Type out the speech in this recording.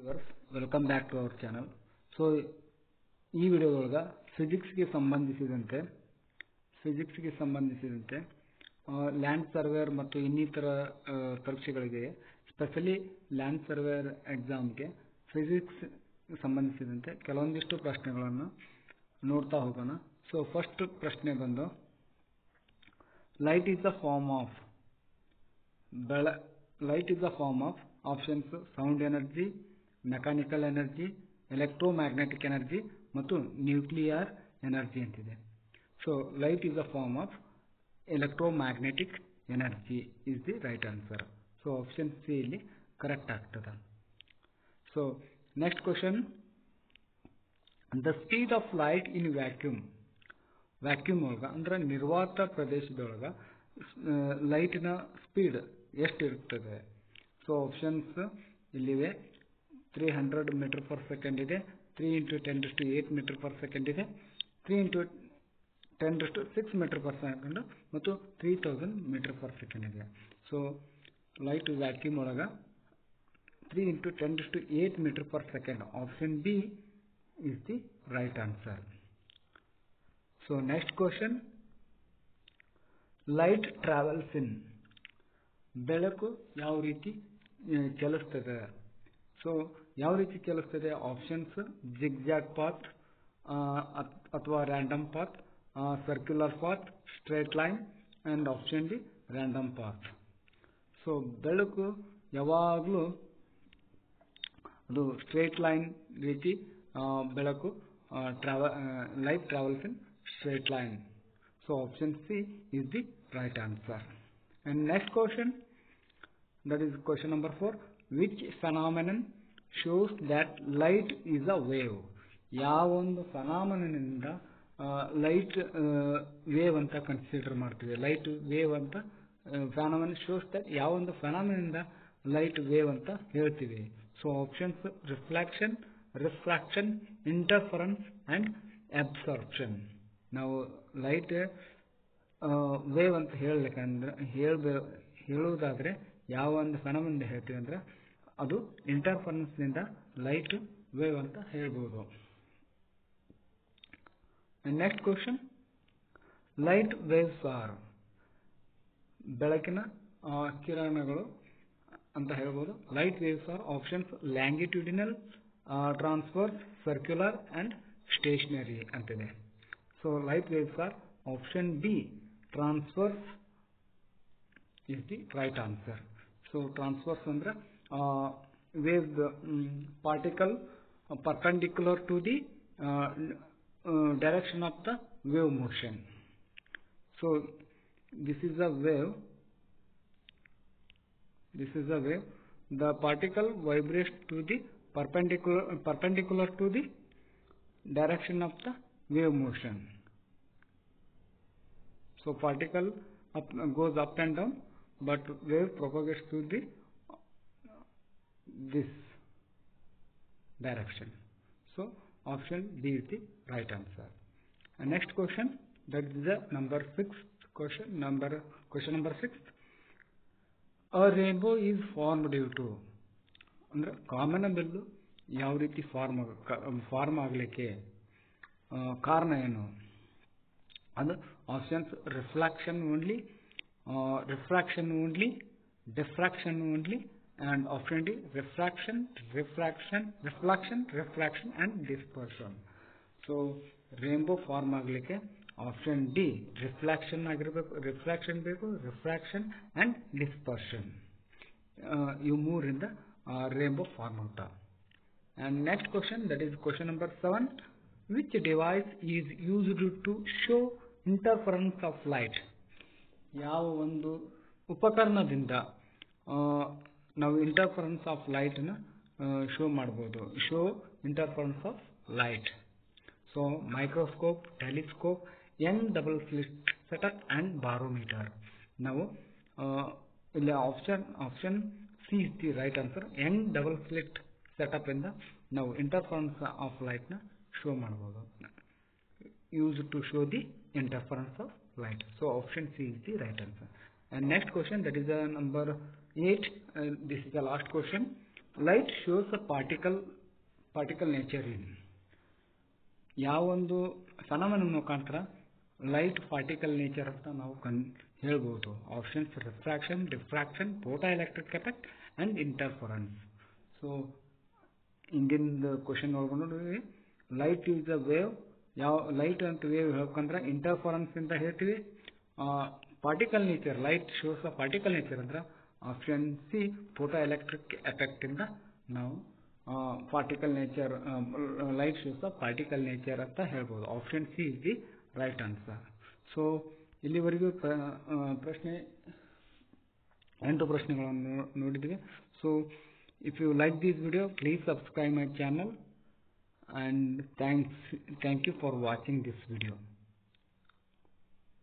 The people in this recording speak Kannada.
Viewers, welcome back to our channel. So ಈ ವಿಡಿಯೋದೊಳಗ ಫಿಸಿಕ್ಸ್ಗೆ ಸಂಬಂಧಿಸಿದಂತೆ ಲ್ಯಾಂಡ್ ಸರ್ವೇಯರ್ ಮತ್ತು ಇನ್ನಿತರ ಪರೀಕ್ಷೆಗಳಿಗೆ ಸ್ಪೆಷಲಿ ಲ್ಯಾಂಡ್ ಸರ್ವೇಯರ್ ಎಕ್ಸಾಮ್ಗೆ ಫಿಸಿಕ್ಸ್ ಸಂಬಂಧಿಸಿದಂತೆ ಕೆಲವೊಂದಿಷ್ಟು ಪ್ರಶ್ನೆಗಳನ್ನು ನೋಡ್ತಾ ಹೋಗೋಣ. ಸೊ ಫಸ್ಟ್ ಪ್ರಶ್ನೆ ಬಂದು light is the form of options sound energy, mechanical energy, electromagnetic energy ಮತ್ತು ನ್ಯೂಕ್ಲಿಯರ್ ಎನರ್ಜಿ ಅಂತಿದೆ. So light is the form of electromagnetic energy is the right answer. So option C ಇಲ್ಲಿ ಕರೆಕ್ಟ್ ಆಗ್ತದೆ. So next question, the speed of light in vacuum ಒಳಗ ಅಂದ್ರೆ ನಿರ್ವಾತ ಪ್ರದೇಶದೊಳಗ ಲೈಟ್ನ ಸ್ಪೀಡ್ ಎಷ್ಟು ಇರುತ್ತದೆ? ಸೊ ಆಪ್ಷನ್ಸ್ ಇಲ್ಲಿವೆ. 300 ಮೀಟರ್ ಪರ್ ಸೆಕೆಂಡ್ ಇದೆ, 3 × 10⁸ ಮೀಟರ್ ಪರ್ ಸೆಕೆಂಡ್ ಇದೆ, 3 × 10⁶ ಮೀಟರ್ ಪರ್ ಸೆಕೆಂಡ್ ಮತ್ತು 3000 ಮೀಟರ್ ಪರ್ ಸೆಕೆಂಡ್ ಇದೆ. ಸೊ ಲೈಟ್ ವ್ಯಾಕ್ಯೂಮ್ ಒಳಗ 3 × 10⁸ metre per second, option B is the right answer. So next question, light travels in, ಬೆಳಕು ಯಾವ ರೀತಿ ಚಲಿಸ್ತದೆ? ಸೊ ಯಾವ ರೀತಿ ಚಲಿಸ್ತದೆ? ಆಪ್ಷನ್ಸ್ ಜಿಗ್ಜಾಗ್ ಪಾತ್ ಅಥವಾ random path, circular path, straight line and option D random path. So ಬೆಳಕು ಯಾವಾಗಲೂ ಅದು ಸ್ಟ್ರೇಟ್ ಲೈನ್ ರೀತಿ ಬೆಳಕು light travels in straight line. So option C is the right answer. And next question, that is question number 4, which phenomenon shows that light is a wave? ಯಾವ ಒಂದು ಫೆನಾಮಿನಿಂದ ಲೈಟ್ ವೇವ್ ಅಂತ ಕನ್ಸಿಡರ್ ಮಾಡ್ತೀವಿ? ಲೈಟ್ ವೇವ್ ಅಂತ ಫೆನಾಮಿನ್ ಶೋಸ್ ದಟ್ ಯಾವ ಒಂದು ಫೆನಾಮಿನಿಂದ ಲೈಟ್ ವೇವ್ ಅಂತ ಹೇಳ್ತೀವಿ? So options refraction, interference and absorption. ನಾವು ಲೈಟ್ ವೇವ್ ಅಂತ ಹೇಳುವುದಾದ್ರೆ ಯಾವ ಒಂದು ಫೆನಾಮಿನಿಂದ ಹೇಳ್ತೀವಿ ಅಂದ್ರೆ ಅದು ಇಂಟರ್ಫರೆನ್ಸ್ ನಿಂದ ಲೈಟ್ ವೇವ್ ಅಂತ ಹೇಳ್ಬೋದು. Next question, light waves are, ಬೆಳಕಿನ ಕಿರಣಗಳು ಅಂತ ಹೇಳ್ಬೋದು. Light waves are options longitudinal, transverse, circular and stationary ಅಂತಿದೆ. So light waves are option B transverse is the right answer. So transverse ಅಂದ್ರೆ wave particle perpendicular to the direction of the wave motion. So this is a wave. The particle vibrates to the perpendicular to the direction of the wave motion. So particle goes up and down, but wave propagates to this direction. So option D is the right answer. And next question, that is the question number 6. A rainbow is formed due to, ಅಂದ್ರೆ ಕಾಮನಬಿಲ್ಲು ಯಾವ ರೀತಿ ಫಾರ್ಮ್ ಆಗಲಿಕ್ಕೆ ಕಾರಣ ಏನು? ಅದು options refraction only, diffraction only and option D refraction and dispersion. So rainbow form ಆಗಲಿಕ್ಕೆ ಆಪ್ಷನ್ ಡಿ ರಿಫ್ರಾಕ್ಷನ್ ಬೇಕು, ರಿಫ್ರಾಕ್ಷನ್ ಅಂಡ್ ಡಿಸ್ಪರ್ಷನ್, ಇವು ಮೂರಿಂದ ರೇನ್ಬೋ ಫಾರ್ಮ್ ಆಗ್ತಾವ. And next question, that is question number 7, which device is used to show interference of light? ಯಾವ ಒಂದು ಉಪಕರಣದಿಂದ ನಾವು ಇಂಟರ್ಫರೆನ್ಸ್ ಆಫ್ ಲೈಟ್ನ ಶೋ ಮಾಡ್ಬೋದು? Show interference of light. So microscope, telescope, Young double slit setup and barometer. ನಾವು ಇಲ್ಲಿ option C is the right answer. Young double slit setup ಇಂದ ನಾವು ಇಂಟರ್ಫರೆನ್ಸ್ ಆಫ್ ಲೈಟ್ನ ಶೋ ಮಾಡ್ಬೋದು, use to show the interference of light. So option C is the right answer. And next question, that is number 8. This is the last question. Light shows a particle nature in ಯಾವೊಂದು ಫೆನಾಮೆನನ್ ಮುಖಾಂತರ ಲೈಟ್ ಪಾರ್ಟಿಕಲ್ ನೇಚರ್ ಅಂತ ನಾವು ಹೇಳ್ಬೋದು. Options refraction, diffraction, photo electric effect and interference. So ಇಂದಿನ ಕ್ವಶನ್ ನೋಡ್ಕೊಂಡು ಲೈಟ್ ಈಸ್ ಅ ವೇವ್. ಯಾವ ಲೈಟ್ ಅಂತ ವೇವ್ ಹೇಳ್ಬೇಕಂದ್ರೆ ಇಂಟರ್ಫರೆನ್ಸ್ ಅಂತ ಹೇಳ್ತೀವಿ. Particle nature, light shows a particle nature ಅಂದ್ರೆ option C photo electric effect ಇಂದ ನಾವು particle nature, light shows a particle nature ಅಂತ ಹೇಳ್ಬೋದು. Option C is the right answer. So ಇಲ್ಲಿವರೆಗೂ ಪ್ರಶ್ನೆ 8 ಪ್ರಶ್ನೆಗಳನ್ನು ನೋಡಿದ್ವಿ. So if you like this video, please subscribe my channel and thank you for watching this video.